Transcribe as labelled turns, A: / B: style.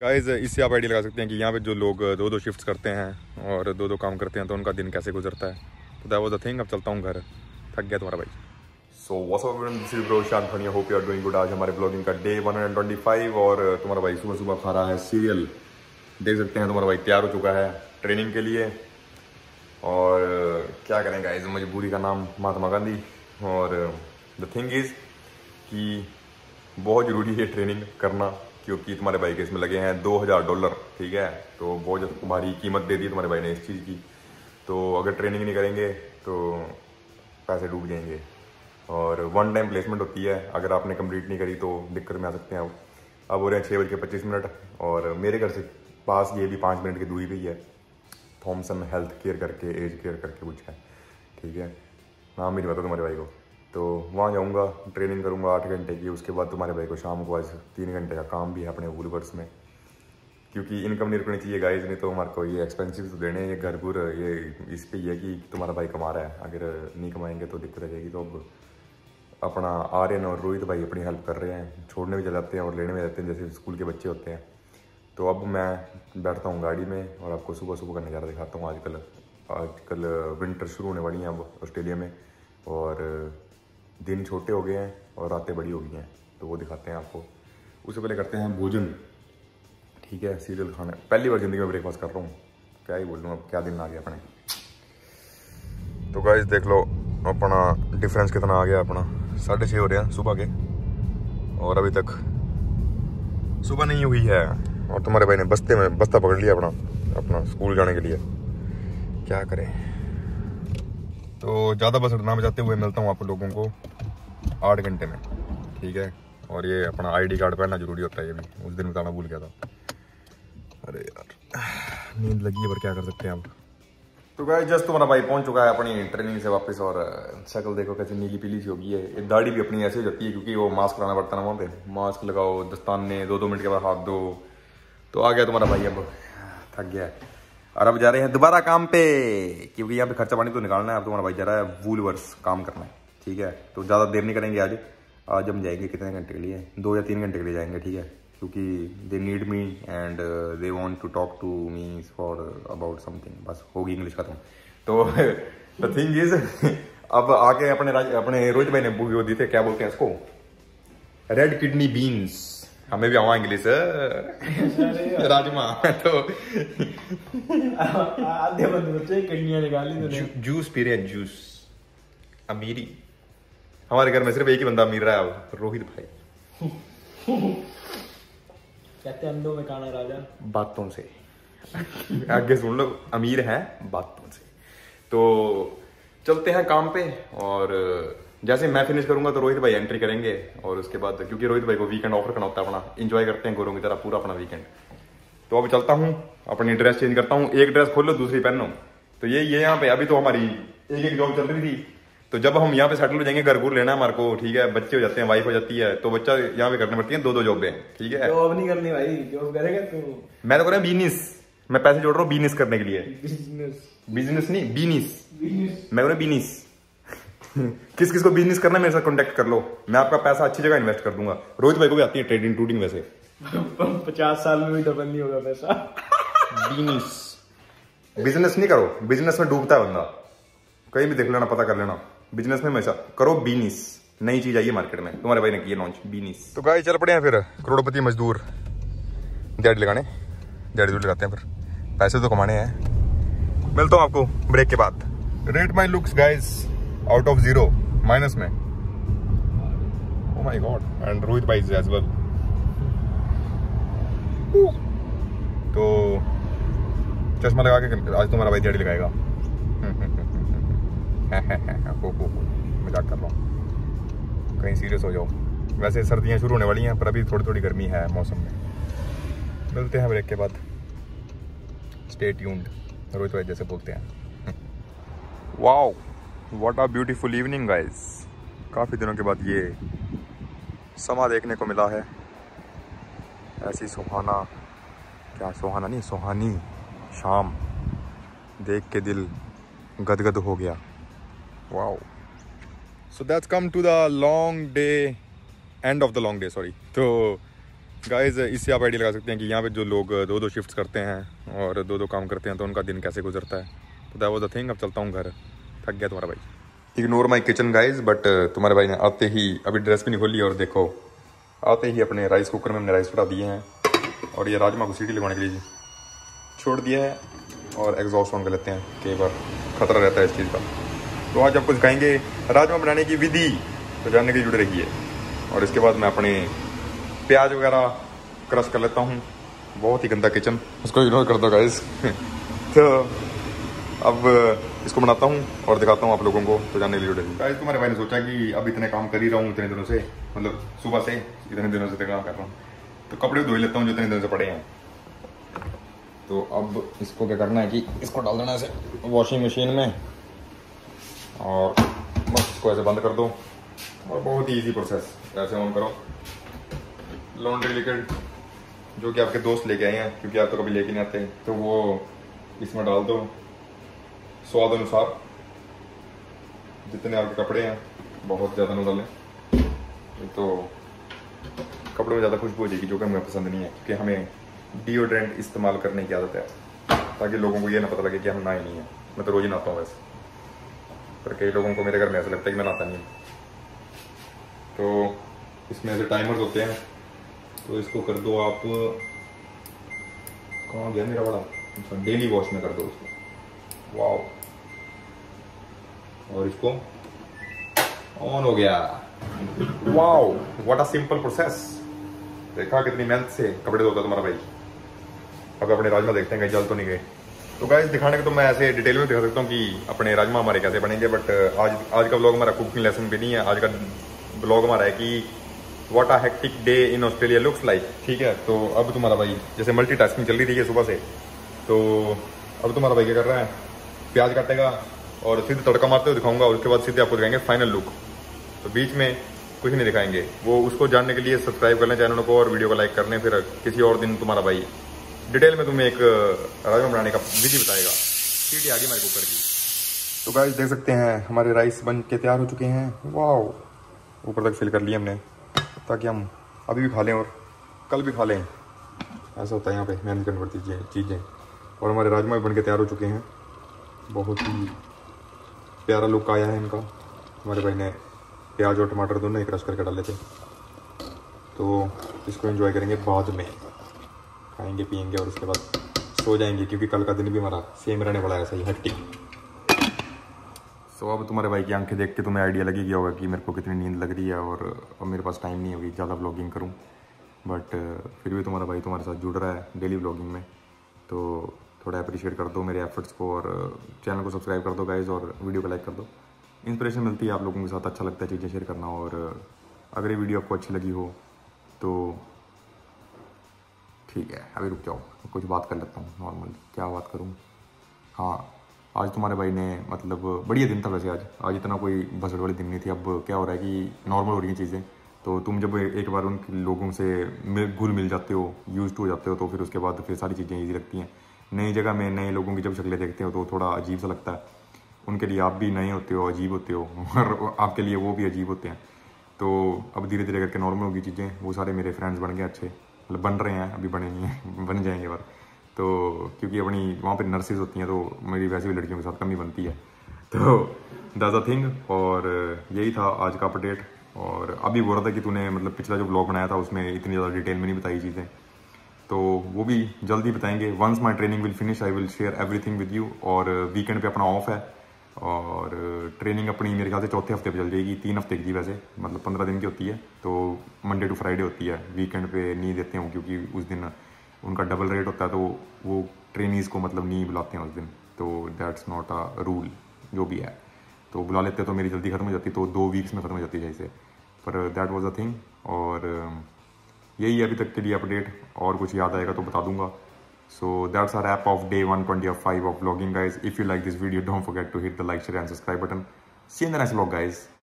A: Guys इससे आप idea लगा सकते हैं कि यहाँ पे जो लोग दो दो शिफ्ट्स करते हैं और दो दो काम करते हैं तो उनका दिन कैसे गुजरता है। तो दैट वाज द थिंग। अब चलता हूँ घर, थक गया तुम्हारा भाई। So what's up everyone, this is bro Shant funny, hope you are doing good. आज हमारे ब्लॉगिंग का डे 125 और तुम्हारा भाई सुबह सुबह खा रहा है सीरियल। देख सकते हैं तुम्हारा भाई तैयार हो चुका है ट्रेनिंग के लिए। और क्या करें गाइस, मजबूरी का नाम महात्मा गांधी। और द थिंग इज़ कि बहुत ज़रूरी है ट्रेनिंग करना, क्योंकि तुम्हारे भाई के इसमें लगे हैं $2000। ठीक है, तो बहुत तुम्हारी कीमत दे दी तुम्हारे भाई ने इस चीज़ की। तो अगर ट्रेनिंग नहीं करेंगे तो पैसे डूब जाएंगे। और वन टाइम प्लेसमेंट होती है, अगर आपने कंप्लीट नहीं करी तो दिक्कत में आ सकते हैं। अब हो रहे हैं 6:25 और मेरे घर से पास ये भी 5 मिनट की दूरी पे ही है। थॉमसन हेल्थ केयर करके, एज केयर करके कुछ है, ठीक है, नाम भी नहीं पता तुम्हारे भाई को। तो वहाँ जाऊँगा, ट्रेनिंग करूँगा 8 घंटे की। उसके बाद तुम्हारे भाई को शाम को आज 3 घंटे का काम भी है अपने वूलवर्स में, क्योंकि इनकम नहीं रुकनी चाहिए गाइज, नहीं तो हमारे को ये एक्सपेंसिव तो देने ये घर पूर ये इस पे ही है कि तुम्हारा भाई कमा रहा है। अगर नहीं कमाएंगे तो दिक्कत आ जाएगी। तो अब अपना आर्यन और रोहित भाई अपनी हेल्प कर रहे हैं, छोड़ने भी चले जाते हैं और लेने में जाते हैं जैसे स्कूल के बच्चे होते हैं। तो अब मैं बैठता हूँ गाड़ी में और आपको सुबह सुबह का नज़ारा दिखाता हूँ। आजकल विंटर शुरू होने वाली हैं अब ऑस्ट्रेलिया में, और दिन छोटे हो गए हैं और रातें बड़ी हो गई हैं, तो वो दिखाते हैं आपको। उससे पहले करते हैं भोजन, ठीक है, सीरियल खाना। पहली बार ज़िंदगी में ब्रेकफास्ट कर रहा हूँ, क्या ही बोल रहा हूँ, अब क्या दिन आ गया अपने। तो गाइस देख लो अपना डिफरेंस कितना आ गया। अपना 6:30 हो रहे हैं सुबह के और अभी तक सुबह नहीं हुई है। और तुम्हारे भाई ने बस्ता पकड़ लिया अपना स्कूल जाने के लिए। क्या करें। तो ज़्यादा बस ना बजाते हुए मिलता हूँ आप लोगों को 8 घंटे में, ठीक है। और ये अपना ID कार्ड पहनना जरूरी होता है, ये भी उस दिन बताना भूल गया था। अरे यार नींद लगी है पर क्या कर सकते हैं अब। तो गाइस जस्ट तुम्हारा भाई पहुंच चुका है अपनी ट्रेनिंग से वापस, और शक्ल देखो कैसी नीली पीली सी हो गई है। दाढ़ी भी अपनी ऐसी हो जाती है क्योंकि वो मास्क लगाना पड़ता है ना वहाँ पे। मास्क लगाओ, दस्ताने 2-2 मिनट के बाद हाथ दो। तो आ गया तुम्हारा भाई, अब थक गया है। और अब जा रहे हैं दोबारा काम पे, क्योंकि यहाँ पे खर्चा पानी तो निकालना है। अब तुम्हारा भाई जा रहा है वूलवर्स काम करना है, ठीक है। तो ज़्यादा देर नहीं करेंगे आज हम जाएंगे कितने घंटे के लिए, 2 या 3 घंटे के लिए जाएंगे, ठीक है। क्योंकि they need me and they want to talk to me for about something. बस होगी इंग्लिश खत्म। तो द थिंग इज अब आके अपने रोहित भाई ने वो दी थे, क्या बोलते हैं इसको, रेड किडनी बीन्स। हमें भी आवा इंग्लिश राजमा। तो
B: आधे बच्चे किडनियां निकाली
A: जूस पी रहे हैं, जूस अमीरी। हमारे घर में सिर्फ एक ही बंदा अमीर रहा है अब, रोहित भाई।
B: कहते हैं अंडों में काना राजा,
A: बातों से। आगे सुन लो, अमीर है बातों से। तो चलते हैं काम पे, और जैसे मैं फिनिश करूंगा तो रोहित भाई एंट्री करेंगे। और उसके बाद क्योंकि रोहित भाई को वीकेंड ऑफर करना होता है अपना, एंजॉय करते हैं गोरों की तरह पूरा अपना वीकेंड। तो अब चलता हूँ, अपनी ड्रेस चेंज करता हूँ। एक ड्रेस खोल लो दूसरी पहनो। तो ये यहाँ पे अभी तो हमारी एक जॉब चल रही थी। तो जब हम यहाँ पे सेटल हो जाएंगे, घर घूर लेना है हमारे को, ठीक है, बच्चे हो जाते हैं, वाइफ हो जाती है, तो बच्चा यहाँ पे करनी पड़ती है 2-2 जॉबें, ठीक है।
B: जॉब नहीं करनी भाई, जॉब करेगा तू।
A: मैं तो कर रहा हूँ बिजनेस, मैं पैसे जोड़ रहा हूँ बिजनेस करने के लिए। बिजनेस नहीं, बिजनेस। मैं कर रहा हूँ बिजनेस। किस किस को बिजनेस करना है मेरे साथ कांटेक्ट कर लो, मैं आपका पैसा अच्छी जगह इन्वेस्ट कर दूंगा। रोहित भाई को भी आती है ट्रेडिंग टूटिंग वैसे।
B: 50 साल में भी डबल नहीं होगा पैसा।
A: बिजनेस नहीं करो, बिजनेस में डूबता है बंदा। कहीं भी देख लेना, पता कर लेना, बिजनेस में हमेशा करो बिजनेस। नई चीज आई है मार्केट में, तुम्हारे भाई ने की है लॉन्च, बिजनेस। तो गाइस चल पड़े हैं फिर करोड़पति मजदूर दिहाड़ी लगाने, दिहाड़ी लगाते हैं, फिर पैसे तो कमाने हैं। मिलता हूँ आपको ब्रेक के बाद। Rate my looks guys out of 0, minus में। Oh my god, and Rohit भाई इज एज वेल। तो चश्मा लगा के आज तुम्हारा भाई दिहाड़ी लगाएगा। मजाक कर रहा हूँ, कहीं सीरियस हो जाओ। वैसे सर्दियाँ शुरू होने वाली हैं, पर अभी थोड़ी थोड़ी गर्मी है मौसम में। मिलते हैं ब्रेक के बाद, स्टे ट्यून्ड, रोहित भाई जैसे बोलते हैं। Wow what a beautiful evening guys. काफ़ी दिनों के बाद ये समा देखने को मिला है, ऐसी सुहाना, क्या सुहाना नहीं, सुहानी शाम देख के दिल गदगद हो गया। Wow, so that's come to the long day, end of the long day, sorry. तो गाइस इससे आप आइडिया लगा सकते हैं कि यहाँ पे जो लोग दो दो शिफ्ट्स करते हैं और दो दो काम करते हैं तो उनका दिन कैसे गुजरता है। तो दैट वाज द थिंग। अब चलता हूँ घर, थक गया तुम्हारा भाई। Ignore my kitchen guys, but तुम्हारे भाई ने आते ही अभी ड्रेस भी नहीं खोली और देखो आते ही अपने राइस कुकर में हमने राइस फटा दिए हैं और ये राजमा को सीटी लगवाने के लिए छोड़ दिया है और एग्जॉस्ट ऑन कर लेते हैं, कई बार खतरा रहता है इस चीज़ का। तो आज आपको सिखाएंगे राजमा बनाने की विधि, तो जानने की जुड़ रही है। और इसके बाद मैं अपने प्याज वगैरह क्रश कर लेता हूँ। बहुत ही गंदा किचन, उसको इग्नोर कर दो गाइस। तो अब इसको बनाता हूँ और दिखाता हूँ आप लोगों को, तो जानने के लिए जुड़े रहिए। गाइस तुम्हारे भाई ने सोचा कि अब इतने काम कर ही रहा हूँ इतने दिनों से, मतलब सुबह से इतने दिनों से काम कर रहा हूँ, तो कपड़े धो ही लेता हूँ जो इतने दिनों से पड़े हैं। तो अब इसको क्या करना है कि इसको डाल देना ऐसे वॉशिंग मशीन में और बस इसको ऐसे बंद कर दो और बहुत ही ईजी प्रोसेस। ऐसे ऑन करो लॉन्ड्री लिक्विड जो कि आपके दोस्त लेके आए हैं, क्योंकि आप तो कभी लेके नहीं आते, तो वो इसमें डाल दो स्वाद अनुसार। जितने आपके कपड़े हैं बहुत ज़्यादा न डालें, तो कपड़ों में ज़्यादा खुशबू हो जाएगी जो कि हमें पसंद नहीं है, क्योंकि हमें डिओड्रेंट इस्तेमाल करने की आदत है ताकि लोगों को ये ना पता लगे कि हम नहाए नहीं है। मैं तो रोज ही नहाता हूँ वैसे, पर कई लोगों को मेरे घर में ऐसा लगता है कि मैं नहाता नहीं। तो इसमें ऐसे टाइमर्स होते हैं, तो इसको कर दो आप, कहाँ गया मेरा बड़ा, डेली वॉश में कर दो उसको। वाओ, और इसको ऑन हो गया। Wow what a simple process. देखा कितनी मेहनत से कपड़े धोता तुम्हारा भाई। अब अपने राजमा देखते हैं कहीं जल तो नहीं गए। तो गाइस दिखाने के तो मैं ऐसे डिटेल में दिखा सकता हूँ कि अपने राजमा हमारे कैसे बनेंगे, बट आज का ब्लॉग हमारा कुकिंग लेसन भी नहीं है। आज का ब्लॉग हमारा है कि what a hectic day in Australia looks like. ठीक है, तो अब तुम्हारा भाई जैसे मल्टीटास्किंग चल रही थी सुबह से, तो अब तुम्हारा भाई क्या कर रहा है, प्याज काटेगा और सीधे तड़का मारते हुए दिखाऊंगा और उसके बाद सीधे आपको दिखाएंगे फाइनल लुक। तो बीच में कुछ नहीं दिखाएंगे, वो उसको जानने के लिए सब्सक्राइब कर लें चैनल को और वीडियो को लाइक कर लें। फिर किसी और दिन तुम्हारा भाई डिटेल में तुम्हें एक राजमा बनाने का विधि बताएगा। सीटी आ गई हमारे कुकर की। तो गाइस देख सकते हैं हमारे राइस बन के तैयार हो चुके हैं। वाओ, ऊपर तक फिल कर लिया हमने ताकि हम अभी भी खा लें और कल भी खा लें। ऐसा होता है यहाँ पे मेहनत करनी पड़ती चीज़ें। और हमारे राजमा भी बन के तैयार हो चुके हैं। बहुत ही प्यारा लुक आया है इनका। हमारे भाई ने प्याज और टमाटर दोनों ही क्रश करके डाले थे। तो इसको एंजॉय करेंगे, बाद में खाएंगे पियेंगे और उसके बाद सो जाएंगे, क्योंकि कल का दिन भी हमारा सेम रहने वाला है, ऐसा ही हेक्टिक। सो अब तुम्हारे भाई की आंखें देख के तुम्हें आइडिया लगी गया होगा कि मेरे को कितनी नींद लग रही है और अब मेरे पास टाइम नहीं होगी ज़्यादा व्लॉगिंग करूं। बट फिर भी तुम्हारा भाई तुम्हारे साथ जुड़ रहा है डेली व्लॉगिंग में, तो थोड़ा अप्रिशिएट कर दो मेरे एफर्ट्स को और चैनल को सब्सक्राइब कर दो गाइज और वीडियो को लाइक कर दो। इंस्पिरेशन मिलती है आप लोगों के साथ, अच्छा लगता है चीज़ें शेयर करना। और अगर ये वीडियो आपको अच्छी लगी हो तो ठीक है, अभी रुक जाओ, कुछ बात कर लेता हूँ नॉर्मल। क्या बात करूँ, हाँ आज तुम्हारे भाई ने मतलब बढ़िया दिन था वैसे। आज इतना कोई भसड़ वाली दिन नहीं थी। अब क्या हो रहा है कि नॉर्मल हो रही हैं चीज़ें, तो तुम जब एक बार उन लोगों से घुल मिल जाते हो, यूज टू हो जाते हो, तो फिर उसके बाद फिर सारी चीज़ें ईजी लगती हैं। नई जगह में नए लोगों की जब शक्लें देखते हो तो थोड़ा अजीब सा लगता है। उनके लिए आप भी नए होते हो, अजीब होते हो, और आपके लिए वो भी अजीब होते हैं। तो अब धीरे धीरे करके नॉर्मल होगी चीज़ें। वो सारे मेरे फ्रेंड्स बन गए अच्छे, मतलब बन रहे हैं, अभी बने नहीं हैं, बन जाएंगे बार। तो क्योंकि अपनी वहाँ पे नर्सेज होती हैं तो मेरी वैसे भी लड़कियों के साथ कम ही बनती है। तो दैट्स अ थिंग। और यही था आज का अपडेट। और अभी बोल रहा था कि तूने मतलब पिछला जो ब्लॉग बनाया था उसमें इतनी ज़्यादा डिटेल में नहीं बताई चीज़ें, तो वो भी जल्दी बताएंगे। Once my training will finish I will share everything with you. और वीकेंड पे अपना ऑफ है और ट्रेनिंग अपनी मेरे ख्याल से चौथे हफ्ते पे चल जाएगी। 3 हफ्ते की थी वैसे, मतलब 15 दिन की होती है, तो मंडे टू फ्राइडे होती है। वीकेंड पे नहीं देते हूँ क्योंकि उस दिन उनका डबल रेट होता है, तो वो ट्रेनीज़ को मतलब नहीं बुलाते हैं उस दिन। तो दैट्स नॉट अ रूल, जो भी है। तो बुला लेते तो मेरी जल्दी ख़त्म हो जाती, तो 2 वीक्स में ख़त्म हो जाती है जैसे। पर दैट वाज अ थिंग। और यही अभी तक के लिए अपडेट, और कुछ याद आएगा तो बता दूंगा। So that's a wrap of day 125 of vlogging, guys. If you like this video, don't forget to hit the like, share and subscribe button. See you in the next vlog, guys.